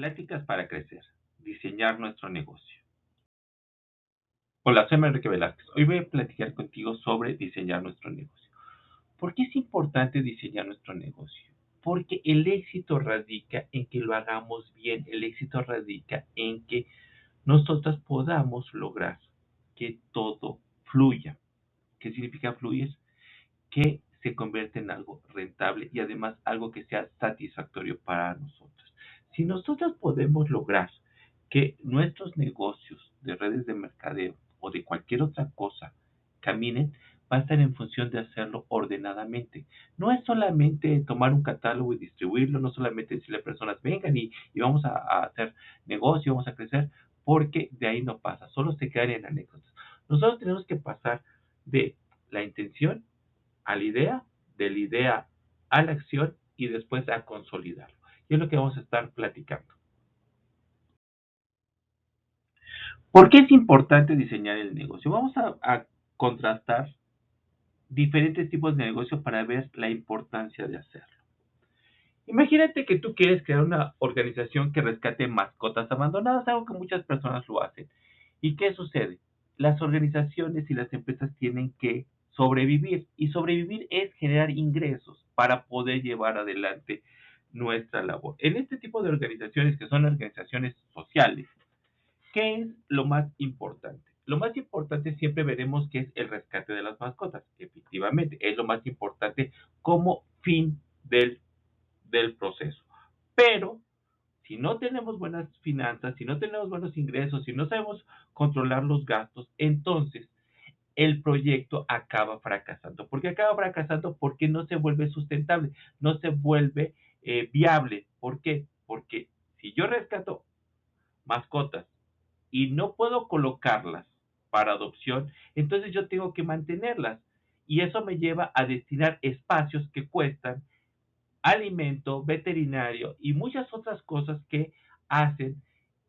Pláticas para crecer, diseñar nuestro negocio. Hola, soy Enrique Velázquez. Hoy voy a platicar contigo sobre diseñar nuestro negocio. ¿Por qué es importante diseñar nuestro negocio? Porque el éxito radica en que lo hagamos bien, el éxito radica en que nosotros podamos lograr que todo fluya. ¿Qué significa fluir? Que se convierte en algo rentable y además algo que sea satisfactorio para nosotros. Si nosotros podemos lograr que nuestros negocios de redes de mercadeo o de cualquier otra cosa caminen, va a estar en función de hacerlo ordenadamente. No es solamente tomar un catálogo y distribuirlo, no solamente decirle a personas vengan y vamos a hacer negocio, vamos a crecer, porque de ahí no pasa, solo se quedan en anécdotas. Nosotros tenemos que pasar de la intención a la idea, de la idea a la acción y después a consolidarlo. Y es lo que vamos a estar platicando. ¿Por qué es importante diseñar el negocio? Vamos a contrastar diferentes tipos de negocio para ver la importancia de hacerlo. Imagínate que tú quieres crear una organización que rescate mascotas abandonadas, algo que muchas personas lo hacen. ¿Y qué sucede? Las organizaciones y las empresas tienen que sobrevivir y sobrevivir es generar ingresos para poder llevar adelante nuestra labor. En este tipo de organizaciones que son organizaciones sociales, ¿qué es lo más importante? Lo más importante siempre veremos que es el rescate de las mascotas. Efectivamente, es lo más importante como fin del proceso. Pero si no tenemos buenas finanzas, si no tenemos buenos ingresos, si no sabemos controlar los gastos, entonces el proyecto acaba fracasando. ¿Por qué acaba fracasando? Porque no se vuelve sustentable, no se vuelve viable. ¿Por qué? Porque si yo rescato mascotas y no puedo colocarlas para adopción, entonces yo tengo que mantenerlas. Y eso me lleva a destinar espacios que cuestan alimento, veterinario y muchas otras cosas que hacen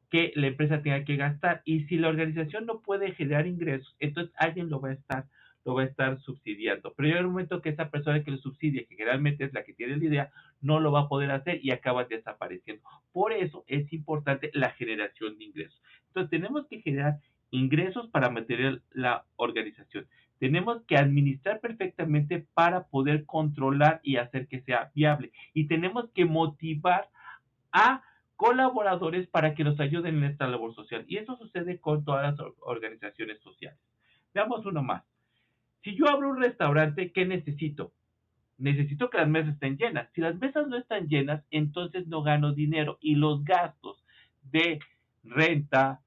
que la empresa tenga que gastar. Y si la organización no puede generar ingresos, entonces alguien lo va a estar subsidiando. Pero llega un momento que esa persona que lo subsidia, que generalmente es la que tiene la idea, no lo va a poder hacer y acaba desapareciendo. Por eso es importante la generación de ingresos. Entonces tenemos que generar ingresos para mantener la organización. Tenemos que administrar perfectamente para poder controlar y hacer que sea viable. Y tenemos que motivar a colaboradores para que nos ayuden en esta labor social. Y eso sucede con todas las organizaciones sociales. Veamos uno más. Si yo abro un restaurante, ¿qué necesito? Necesito que las mesas estén llenas. Si las mesas no están llenas, entonces no gano dinero y los gastos de renta,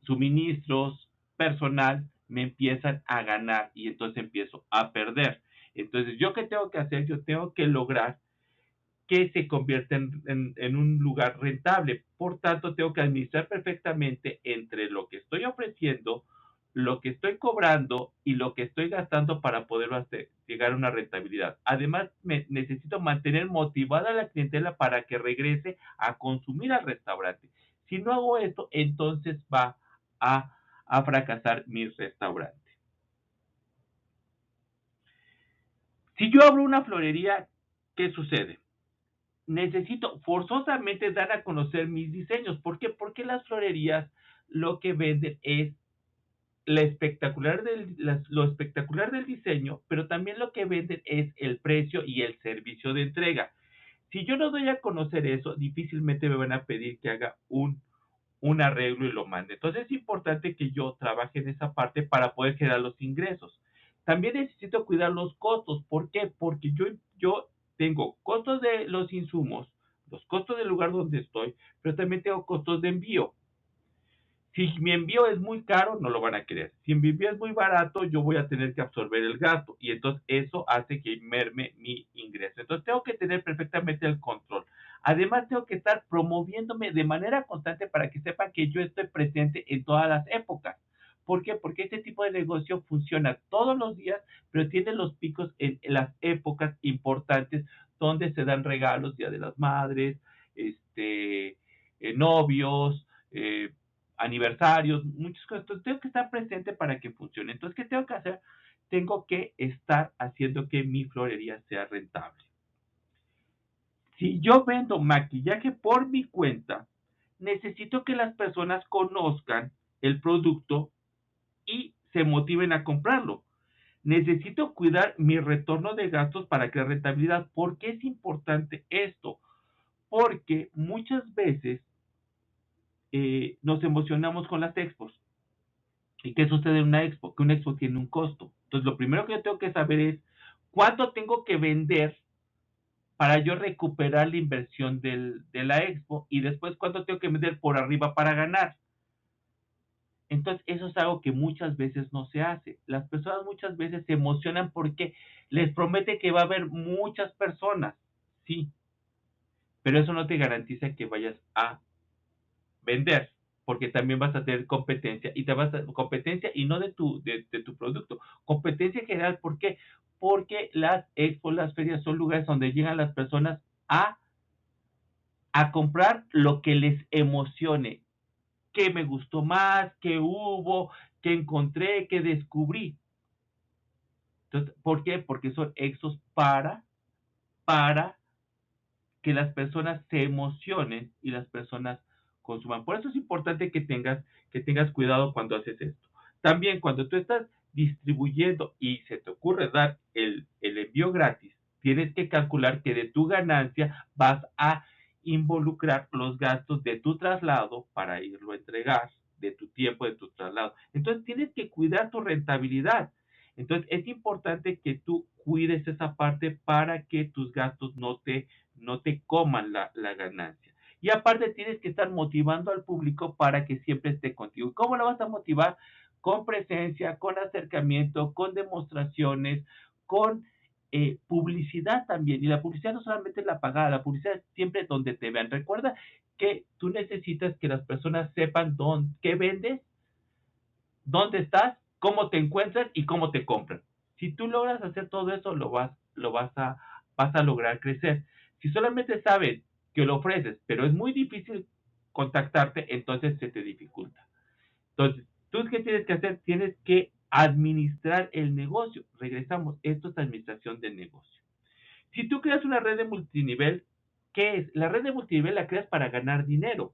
suministros, personal, me empiezan a ganar y entonces empiezo a perder. Entonces, ¿yo qué tengo que hacer? Yo tengo que lograr que se convierta en un lugar rentable. Por tanto, tengo que administrar perfectamente entre lo que estoy ofreciendo, lo que estoy cobrando y lo que estoy gastando para poder llegar a una rentabilidad. Además, necesito mantener motivada a la clientela para que regrese a consumir al restaurante. Si no hago esto, entonces va a fracasar mi restaurante. Si yo abro una florería, ¿qué sucede? Necesito forzosamente dar a conocer mis diseños. ¿Por qué? Porque las florerías lo que venden es lo espectacular del diseño, pero también lo que venden es el precio y el servicio de entrega. Si yo no doy a conocer eso, difícilmente me van a pedir que haga un arreglo y lo mande. Entonces es importante que yo trabaje en esa parte para poder generar los ingresos. También necesito cuidar los costos. ¿Por qué? Porque yo tengo costos de los insumos, los costos del lugar donde estoy, pero también tengo costos de envío. Si mi envío es muy caro, no lo van a querer. Si mi envío es muy barato, yo voy a tener que absorber el gasto y entonces eso hace que merme mi ingreso. Entonces tengo que tener perfectamente el control. Además, tengo que estar promoviéndome de manera constante para que sepan que yo estoy presente en todas las épocas. ¿Por qué? Porque este tipo de negocio funciona todos los días, pero tiene los picos en las épocas importantes donde se dan regalos, Día de las Madres, novios, aniversarios, muchas cosas. Entonces tengo que estar presente para que funcione. Entonces, ¿qué tengo que hacer? Tengo que estar haciendo que mi florería sea rentable. Si yo vendo maquillaje por mi cuenta, necesito que las personas conozcan el producto y se motiven a comprarlo. Necesito cuidar mi retorno de gastos para crear rentabilidad. ¿Por qué es importante esto? Porque muchas veces nos emocionamos con las expos. ¿Y qué sucede en una expo? Que una expo tiene un costo. Entonces, lo primero que yo tengo que saber es cuánto tengo que vender para yo recuperar la inversión de la expo y después cuánto tengo que vender por arriba para ganar. Entonces, eso es algo que muchas veces no se hace. Las personas muchas veces se emocionan porque les promete que va a haber muchas personas, sí, pero eso no te garantiza que vayas a vender, porque también vas a tener competencia y te vas a competencia y no de tu producto, competencia general. ¿Por qué? Porque las expos, las ferias son lugares donde llegan las personas a comprar lo que les emocione, qué me gustó más, qué hubo, qué encontré, qué descubrí. Entonces, ¿por qué? Porque son expos para que las personas se emocionen y las personas consuman. Por eso es importante que tengas cuidado cuando haces esto. También cuando tú estás distribuyendo y se te ocurre dar el envío gratis, tienes que calcular que de tu ganancia vas a involucrar los gastos de tu traslado para irlo a entregar, de tu tiempo de tu traslado. Entonces tienes que cuidar tu rentabilidad. Entonces es importante que tú cuides esa parte para que tus gastos no te coman la ganancia. Y aparte tienes que estar motivando al público para que siempre esté contigo. ¿Cómo lo vas a motivar? Con presencia, con acercamiento, con demostraciones, con publicidad también. Y la publicidad no solamente es la pagada, la publicidad es siempre donde te vean. Recuerda que tú necesitas que las personas sepan qué vendes, dónde estás, cómo te encuentran y cómo te compran. Si tú logras hacer todo eso, vas a lograr crecer. Si solamente saben que lo ofreces, pero es muy difícil contactarte, entonces se te dificulta. Entonces, ¿tú qué tienes que hacer? Tienes que administrar el negocio. Regresamos, esto es administración del negocio. Si tú creas una red de multinivel, ¿qué es? La red de multinivel la creas para ganar dinero.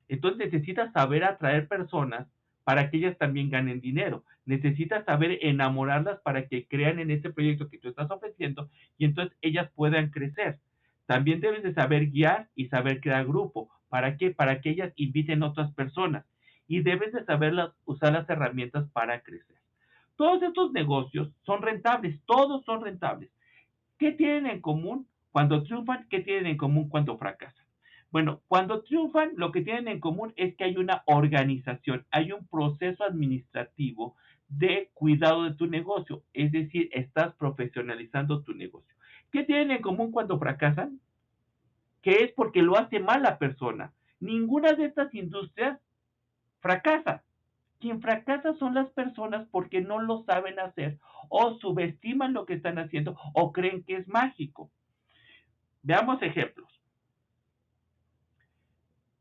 Entonces necesitas saber atraer personas para que ellas también ganen dinero. Necesitas saber enamorarlas para que crean en ese proyecto que tú estás ofreciendo y entonces ellas puedan crecer. También debes de saber guiar y saber crear grupo. ¿Para qué? Para que ellas inviten a otras personas. Y debes de saber usar las herramientas para crecer. Todos estos negocios son rentables, todos son rentables. ¿Qué tienen en común cuando triunfan? ¿Qué tienen en común cuando fracasan? Bueno, cuando triunfan, lo que tienen en común es que hay una organización, hay un proceso administrativo de cuidado de tu negocio, es decir, estás profesionalizando tu negocio. ¿Qué tienen en común cuando fracasan? Que es porque lo hace mal la persona. Ninguna de estas industrias fracasa. Quien fracasa son las personas porque no lo saben hacer o subestiman lo que están haciendo o creen que es mágico. Veamos ejemplos.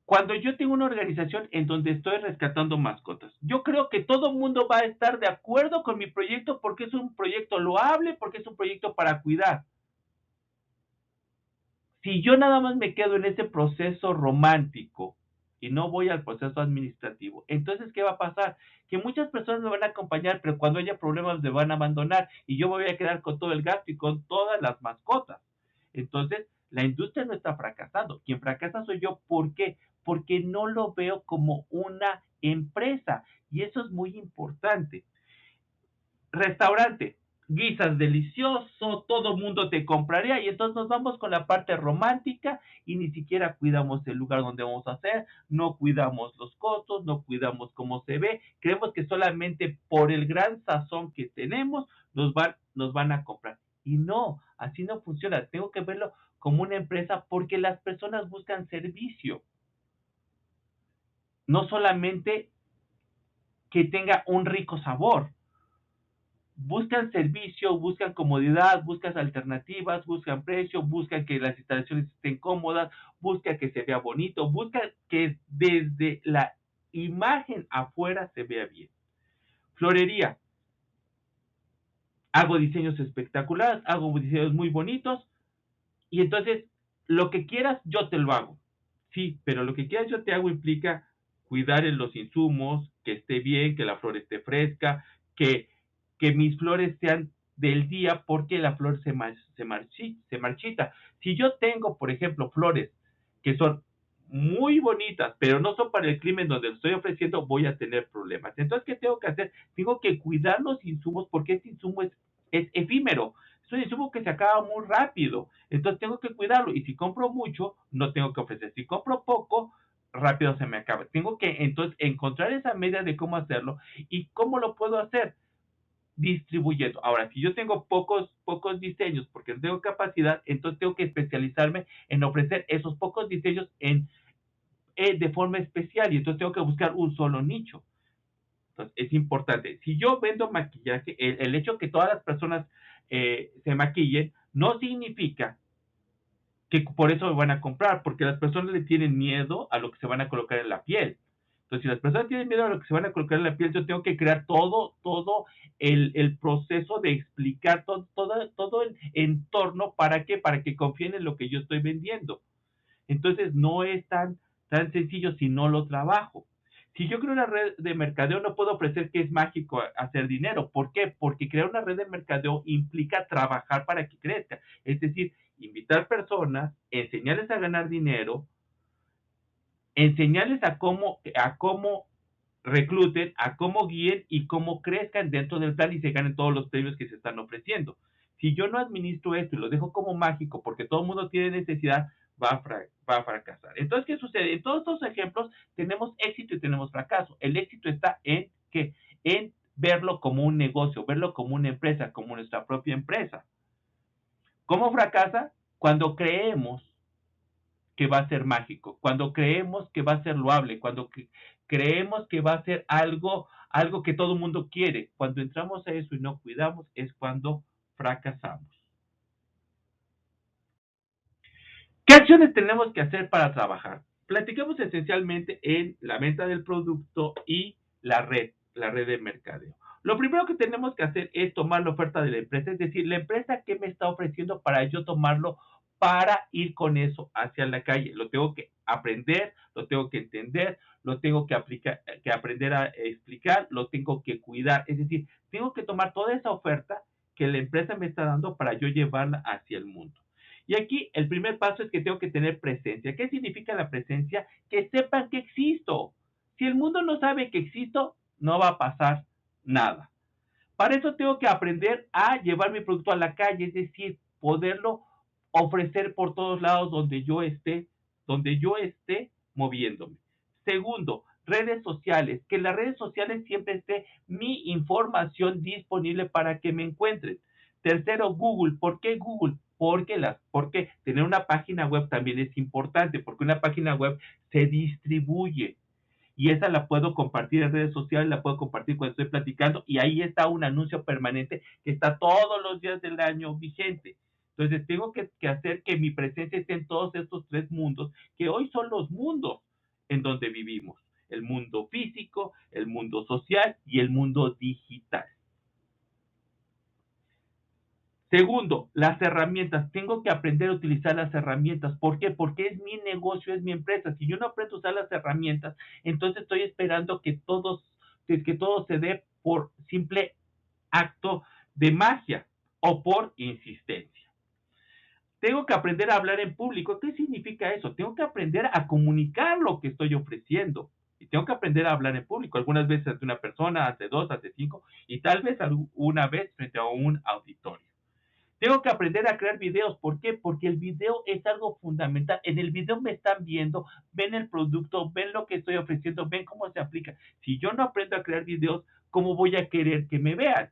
Cuando yo tengo una organización en donde estoy rescatando mascotas, yo creo que todo el mundo va a estar de acuerdo con mi proyecto porque es un proyecto loable, porque es un proyecto para cuidar. Si yo nada más me quedo en ese proceso romántico y no voy al proceso administrativo, entonces, ¿qué va a pasar? Que muchas personas me van a acompañar, pero cuando haya problemas me van a abandonar y yo me voy a quedar con todo el gasto y con todas las mascotas. Entonces, la industria no está fracasando. Quien fracasa soy yo. ¿Por qué? Porque no lo veo como una empresa y eso es muy importante. Restaurante, guisas delicioso, todo mundo te compraría y entonces nos vamos con la parte romántica y ni siquiera cuidamos el lugar donde vamos a hacer, no cuidamos los costos, no cuidamos cómo se ve, creemos que solamente por el gran sazón que tenemos nos van a comprar. Y no, así no funciona, tengo que verlo como una empresa porque las personas buscan servicio, no solamente que tenga un rico sabor. Buscan servicio, buscan comodidad, buscan alternativas, buscan precio, buscan que las instalaciones estén cómodas, buscan que se vea bonito, buscan que desde la imagen afuera se vea bien. Florería. Hago diseños espectaculares, hago diseños muy bonitos y entonces lo que quieras, yo te lo hago. Sí, pero lo que quieras yo te hago implica cuidar en los insumos, que esté bien, que la flor esté fresca, que, que mis flores sean del día porque la flor se marchita. Si yo tengo, por ejemplo, flores que son muy bonitas, pero no son para el clima en donde lo estoy ofreciendo, voy a tener problemas. Entonces, ¿qué tengo que hacer? Tengo que cuidar los insumos porque este insumo es efímero. Es un insumo que se acaba muy rápido. Entonces tengo que cuidarlo. Y si compro mucho, no tengo que ofrecer. Si compro poco, rápido se me acaba. Tengo que entonces encontrar esa media de cómo hacerlo. ¿Y cómo lo puedo hacer? Distribuyendo. Ahora, si yo tengo pocos diseños porque no tengo capacidad, entonces tengo que especializarme en ofrecer esos pocos diseños de forma especial y entonces tengo que buscar un solo nicho. Entonces, es importante. Si yo vendo maquillaje, el hecho que todas las personas se maquillen no significa que por eso me van a comprar, porque las personas le tienen miedo a lo que se van a colocar en la piel. Entonces, si las personas tienen miedo a lo que se van a colocar en la piel, yo tengo que crear todo el proceso de explicar todo el entorno. ¿Para qué? Para que confíen en lo que yo estoy vendiendo. Entonces, no es tan sencillo si no lo trabajo. Si yo creo una red de mercadeo, no puedo ofrecer que es mágico hacer dinero. ¿Por qué? Porque crear una red de mercadeo implica trabajar para que crezca. Es decir, invitar personas, enseñarles a ganar dinero, enseñarles a cómo recluten, a cómo guíen y cómo crezcan dentro del plan y se ganen todos los premios que se están ofreciendo. Si yo no administro esto y lo dejo como mágico porque todo el mundo tiene necesidad, va a fracasar. Entonces, ¿qué sucede? En todos estos ejemplos tenemos éxito y tenemos fracaso. El éxito está en verlo como un negocio, verlo como una empresa, como nuestra propia empresa. ¿Cómo fracasa? Cuando creemos que va a ser mágico, cuando creemos que va a ser loable, cuando creemos que va a ser algo que todo el mundo quiere. Cuando entramos a eso y no cuidamos es cuando fracasamos. ¿Qué acciones tenemos que hacer para trabajar? Platicamos esencialmente en la venta del producto y la red de mercadeo. Lo primero que tenemos que hacer es tomar la oferta de la empresa, es decir, la empresa que me está ofreciendo para yo tomarlo para ir con eso hacia la calle. Lo tengo que aprender, lo tengo que entender, lo tengo que aprender a explicar, lo tengo que cuidar. Es decir, tengo que tomar toda esa oferta que la empresa me está dando para yo llevarla hacia el mundo. Y aquí el primer paso es que tengo que tener presencia. ¿Qué significa la presencia? Que sepan que existo. Si el mundo no sabe que existo, no va a pasar nada. Para eso tengo que aprender a llevar mi producto a la calle, es decir, poderlo ofrecer por todos lados donde yo esté moviéndome. Segundo, redes sociales, que en las redes sociales siempre esté mi información disponible para que me encuentren. Tercero, Google. ¿Por qué Google? Porque tener una página web también es importante, porque una página web se distribuye y esa la puedo compartir en redes sociales, la puedo compartir cuando estoy platicando y ahí está un anuncio permanente que está todos los días del año vigente. Entonces tengo que hacer que mi presencia esté en todos estos tres mundos, que hoy son los mundos en donde vivimos. El mundo físico, el mundo social y el mundo digital. Segundo, las herramientas. Tengo que aprender a utilizar las herramientas. ¿Por qué? Porque es mi negocio, es mi empresa. Si yo no aprendo a usar las herramientas, entonces estoy esperando que todo se dé por simple acto de magia o por insistencia. Tengo que aprender a hablar en público. ¿Qué significa eso? Tengo que aprender a comunicar lo que estoy ofreciendo. Y tengo que aprender a hablar en público. Algunas veces ante una persona, ante dos, ante cinco, y tal vez una vez frente a un auditorio. Tengo que aprender a crear videos. ¿Por qué? Porque el video es algo fundamental. En el video me están viendo, ven el producto, ven lo que estoy ofreciendo, ven cómo se aplica. Si yo no aprendo a crear videos, ¿cómo voy a querer que me vean?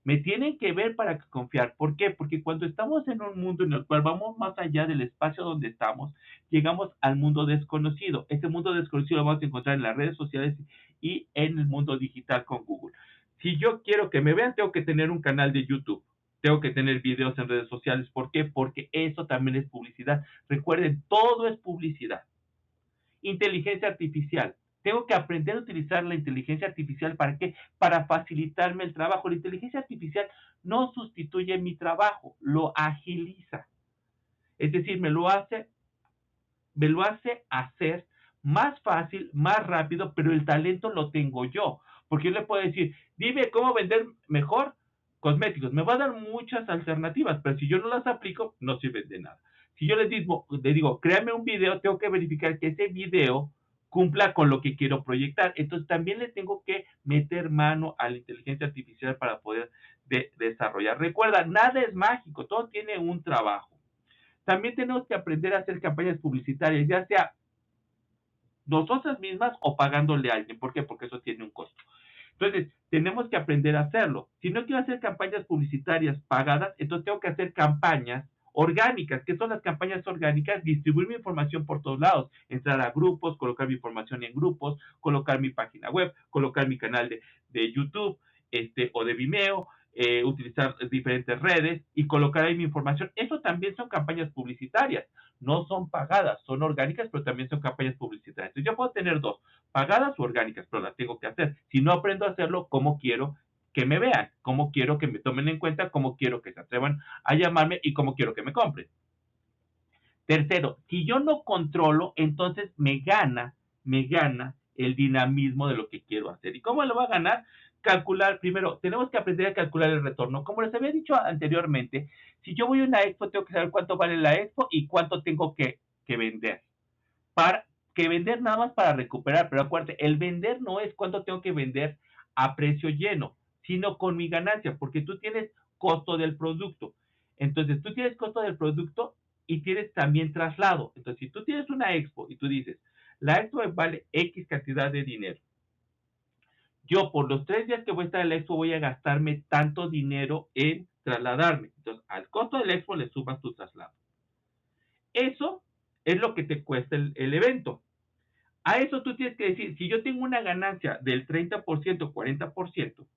Me tienen que ver para confiar. ¿Por qué? Porque cuando estamos en un mundo en el cual vamos más allá del espacio donde estamos, llegamos al mundo desconocido. Este mundo desconocido lo vamos a encontrar en las redes sociales y en el mundo digital con Google. Si yo quiero que me vean, tengo que tener un canal de YouTube. Tengo que tener videos en redes sociales. ¿Por qué? Porque eso también es publicidad. Recuerden, todo es publicidad. Inteligencia artificial. Tengo que aprender a utilizar la inteligencia artificial. ¿Para qué? Para facilitarme el trabajo. La inteligencia artificial no sustituye mi trabajo, lo agiliza. Es decir, me lo hace me lo hace hacer más fácil, más rápido, pero el talento lo tengo yo. Porque yo le puedo decir, dime cómo vender mejor cosméticos. Me va a dar muchas alternativas, pero si yo no las aplico, no sirven de nada. Si yo le digo, créame un video, tengo que verificar que ese video cumpla con lo que quiero proyectar. Entonces también le tengo que meter mano a la inteligencia artificial para poder desarrollar. Recuerda, nada es mágico, todo tiene un trabajo. También tenemos que aprender a hacer campañas publicitarias, ya sea nosotras mismas o pagándole a alguien. ¿Por qué? Porque eso tiene un costo. Entonces, tenemos que aprender a hacerlo. Si no quiero hacer campañas publicitarias pagadas, entonces tengo que hacer campañas orgánicas. ¿Qué son las campañas orgánicas? Distribuir mi información por todos lados, entrar a grupos, colocar mi información en grupos, colocar mi página web, colocar mi canal de YouTube o de Vimeo, utilizar diferentes redes y colocar ahí mi información. Eso también son campañas publicitarias. No son pagadas, son orgánicas, pero también son campañas publicitarias. Entonces yo puedo tener dos, pagadas o orgánicas, pero las tengo que hacer. Si no aprendo a hacerlo, ¿cómo quiero que me vean? ¿Cómo quiero que me tomen en cuenta? ¿Cómo quiero que se atrevan a llamarme? ¿Y cómo quiero que me compren? Tercero, si yo no controlo, entonces me gana el dinamismo de lo que quiero hacer. ¿Y cómo lo va a ganar? Calcular, primero, tenemos que aprender a calcular el retorno. Como les había dicho anteriormente, si yo voy a una expo, tengo que saber cuánto vale la expo y cuánto tengo que vender. Para que vender nada más para recuperar, pero acuérdate, el vender no es cuánto tengo que vender a precio lleno, sino con mi ganancia, porque tú tienes costo del producto. Entonces, tú tienes costo del producto y tienes también traslado. Entonces, si tú tienes una expo y tú dices, la expo vale X cantidad de dinero, yo por los 3 días que voy a estar en la expo voy a gastarme tanto dinero en trasladarme. Entonces, al costo del expo le sumas tu traslado. Eso es lo que te cuesta el evento. A eso tú tienes que decir, si yo tengo una ganancia del 30%, 40%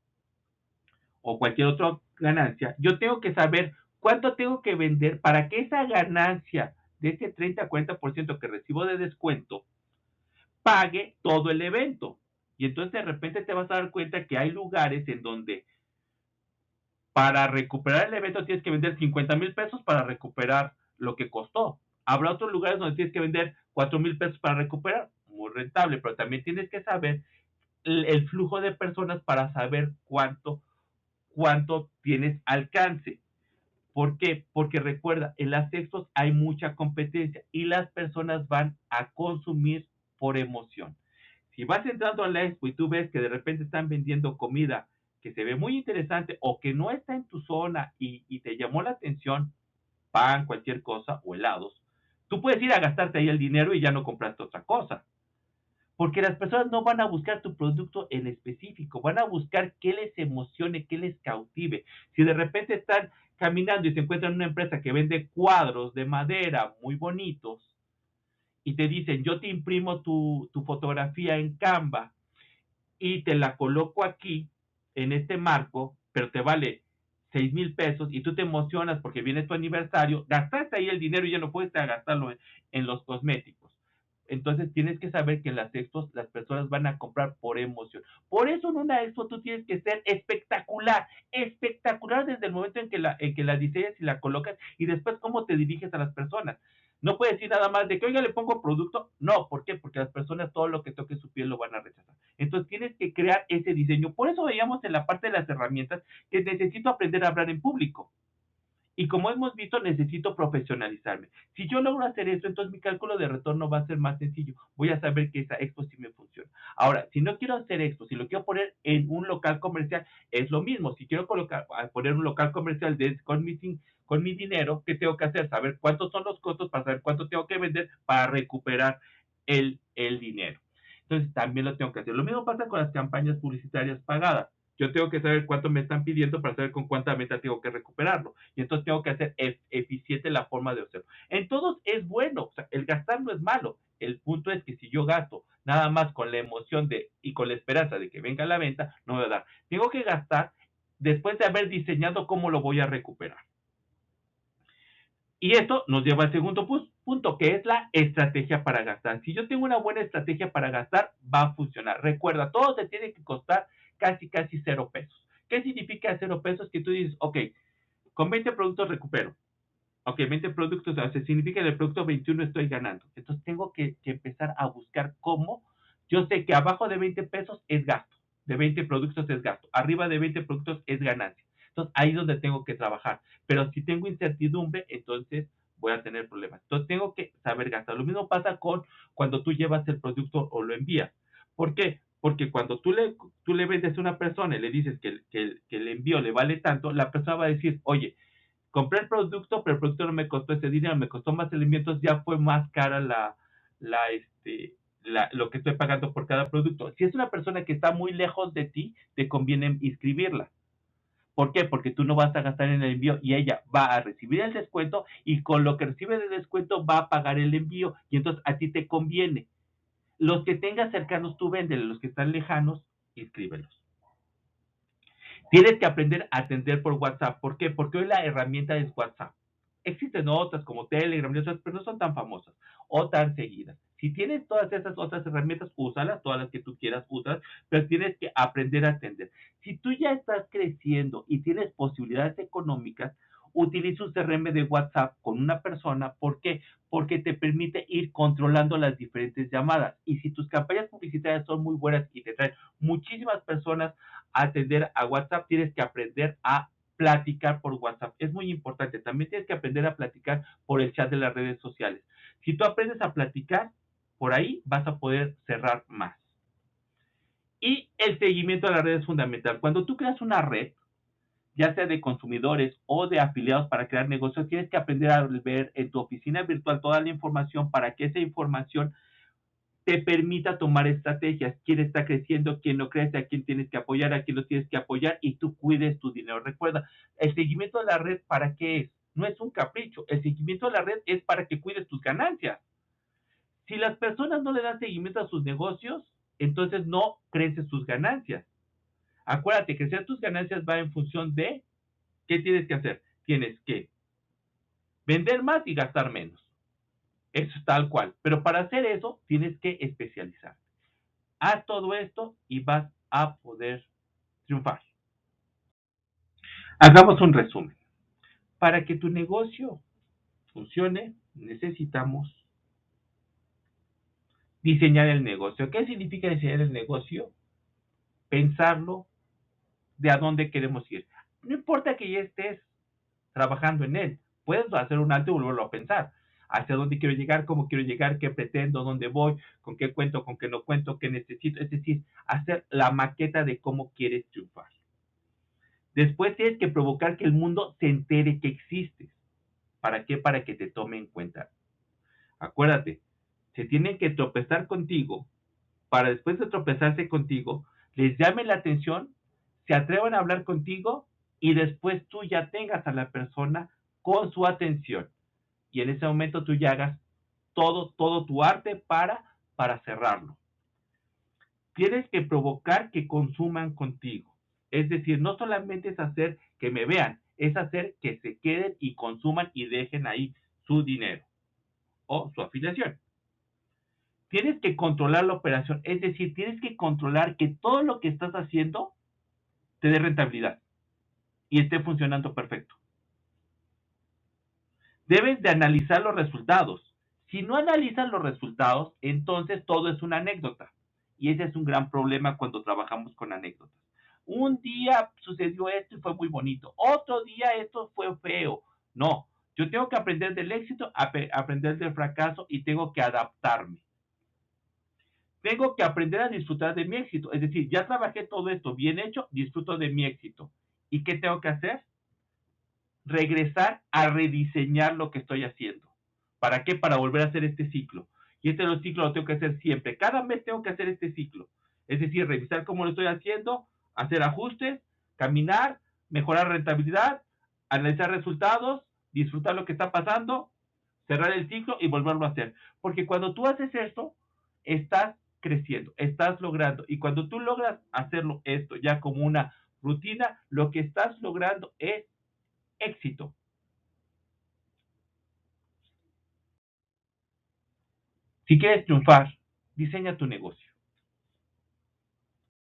o cualquier otra ganancia, yo tengo que saber cuánto tengo que vender para que esa ganancia de ese 30-40% que recibo de descuento pague todo el evento. Y entonces de repente te vas a dar cuenta que hay lugares en donde para recuperar el evento tienes que vender 50,000 pesos para recuperar lo que costó. Habrá otros lugares donde tienes que vender 4,000 pesos para recuperar, muy rentable, pero también tienes que saber el flujo de personas para saber cuánto tienes alcance. ¿Por qué? Porque recuerda, en las textos hay mucha competencia y las personas van a consumir por emoción. Si vas entrando a la expo y tú ves que de repente están vendiendo comida que se ve muy interesante o que no está en tu zona y te llamó la atención, pan, cualquier cosa o helados, tú puedes ir a gastarte ahí el dinero y ya no compraste otra cosa. Porque las personas no van a buscar tu producto en específico, van a buscar qué les emocione, qué les cautive. Si de repente están caminando y se encuentran en una empresa que vende cuadros de madera muy bonitos y te dicen, yo te imprimo tu fotografía en Canva y te la coloco aquí, en este marco, pero te vale 6,000 pesos y tú te emocionas porque viene tu aniversario, gastaste ahí el dinero y ya no puedes gastarlo en los cosméticos. Entonces tienes que saber que en las expos las personas van a comprar por emoción. Por eso en una expo tú tienes que ser espectacular, espectacular desde el momento en que la diseñas y la colocas y después cómo te diriges a las personas. No puedes decir nada más de que, oiga, le pongo producto. No, ¿por qué? Porque las personas todo lo que toque su piel lo van a rechazar. Entonces tienes que crear ese diseño. Por eso veíamos en la parte de las herramientas que necesito aprender a hablar en público. Y como hemos visto, necesito profesionalizarme. Si yo logro hacer eso, entonces mi cálculo de retorno va a ser más sencillo. Voy a saber que esa expo sí me funciona. Ahora, si no quiero hacer expo, si lo quiero poner en un local comercial, es lo mismo. Si quiero poner un local comercial con mi dinero, ¿qué tengo que hacer? Saber cuántos son los costos para saber cuánto tengo que vender para recuperar el dinero. Entonces, también lo tengo que hacer. Lo mismo pasa con las campañas publicitarias pagadas. Yo tengo que saber cuánto me están pidiendo para saber con cuánta meta tengo que recuperarlo. Y entonces tengo que hacer eficiente la forma de hacerlo. En todos es bueno, o sea, el gastar no es malo. El punto es que si yo gasto nada más con la emoción y con la esperanza de que venga la venta, no me va a dar. Tengo que gastar después de haber diseñado cómo lo voy a recuperar. Y esto nos lleva al segundo punto, que es la estrategia para gastar. Si yo tengo una buena estrategia para gastar, va a funcionar. Recuerda, todo te tiene que costar casi 0 pesos. ¿Qué significa 0 pesos? Que tú dices, ok, con 20 productos recupero. Ok, 20 productos, o sea, significa que en el producto 21 estoy ganando. Entonces tengo que empezar a buscar cómo. Yo sé que abajo de 20 pesos es gasto, de 20 productos es gasto, arriba de 20 productos es ganancia. Entonces ahí es donde tengo que trabajar. Pero si tengo incertidumbre, entonces voy a tener problemas. Entonces tengo que saber gastar. Lo mismo pasa con cuando tú llevas el producto o lo envías. ¿Por qué? Porque cuando tú le vendes a una persona y le dices que el envío le vale tanto, la persona va a decir, oye, compré el producto, pero el producto no me costó ese dinero, me costó más elementos, ya fue más cara la, este, lo que estoy pagando por cada producto. Si es una persona que está muy lejos de ti, te conviene inscribirla. ¿Por qué? Porque tú no vas a gastar en el envío y ella va a recibir el descuento y con lo que recibe de descuento va a pagar el envío y entonces a ti te conviene. Los que tengas cercanos tú véndele, los que están lejanos, inscríbelos. Tienes que aprender a atender por WhatsApp. ¿Por qué? Porque hoy la herramienta es WhatsApp. Existen otras como Telegram y otras, pero no son tan famosas o tan seguidas. Si tienes todas esas otras herramientas, úsalas, todas las que tú quieras, úsalas, pero tienes que aprender a atender. Si tú ya estás creciendo y tienes posibilidades económicas, utiliza un CRM de WhatsApp con una persona. ¿Por qué? Porque te permite ir controlando las diferentes llamadas. Y si tus campañas publicitarias son muy buenas y te traen muchísimas personas a atender a WhatsApp, tienes que aprender a platicar por WhatsApp. Es muy importante. También tienes que aprender a platicar por el chat de las redes sociales. Si tú aprendes a platicar, por ahí vas a poder cerrar más. Y el seguimiento de la red es fundamental. Cuando tú creas una red, ya sea de consumidores o de afiliados para crear negocios, tienes que aprender a ver en tu oficina virtual toda la información para que esa información te permita tomar estrategias, quién está creciendo, quién no crece, a quién tienes que apoyar, a quién lo tienes que apoyar y tú cuides tu dinero. Recuerda, el seguimiento de la red, ¿para qué es? No es un capricho, el seguimiento de la red es para que cuides tus ganancias. Si las personas no le dan seguimiento a sus negocios, entonces no crecen sus ganancias. Acuérdate, crecer tus ganancias va en función de qué tienes que hacer. Tienes que vender más y gastar menos. Eso es tal cual. Pero para hacer eso, tienes que especializar. Haz todo esto y vas a poder triunfar. Hagamos un resumen. Para que tu negocio funcione, necesitamos diseñar el negocio. ¿Qué significa diseñar el negocio? Pensarlo de a dónde queremos ir. No importa que ya estés trabajando en él, puedes hacer un alto y volverlo a pensar. Hacia dónde quiero llegar, cómo quiero llegar, qué pretendo, dónde voy, con qué cuento, con qué no cuento, qué necesito. Es decir, hacer la maqueta de cómo quieres triunfar. Después tienes que provocar que el mundo se entere que existes. ¿Para qué? Para que te tome en cuenta. Acuérdate, se tienen que tropezar contigo para después de tropezarse contigo, les llame la atención, se atrevan a hablar contigo y después tú ya tengas a la persona con su atención. Y en ese momento tú ya hagas todo tu arte para cerrarlo. Tienes que provocar que consuman contigo. Es decir, no solamente es hacer que me vean, es hacer que se queden y consuman y dejen ahí su dinero o su afiliación. Tienes que controlar la operación, es decir, tienes que controlar que todo lo que estás haciendo te dé rentabilidad y esté funcionando perfecto. Debes de analizar los resultados. Si no analizas los resultados, entonces todo es una anécdota. Y ese es un gran problema cuando trabajamos con anécdotas. Un día sucedió esto y fue muy bonito. Otro día esto fue feo. No, yo tengo que aprender del éxito, aprender del fracaso y tengo que adaptarme. Tengo que aprender a disfrutar de mi éxito. Es decir, ya trabajé todo esto bien hecho, disfruto de mi éxito. ¿Y qué tengo que hacer? Regresar a rediseñar lo que estoy haciendo. ¿Para qué? Para volver a hacer este ciclo. Y este ciclo lo tengo que hacer siempre. Cada mes tengo que hacer este ciclo. Es decir, revisar cómo lo estoy haciendo, hacer ajustes, caminar, mejorar rentabilidad, analizar resultados, disfrutar lo que está pasando, cerrar el ciclo y volverlo a hacer. Porque cuando tú haces esto, estás creciendo, estás logrando. Y cuando tú logras hacerlo esto ya como una rutina, lo que estás logrando es éxito. Si quieres triunfar, diseña tu negocio.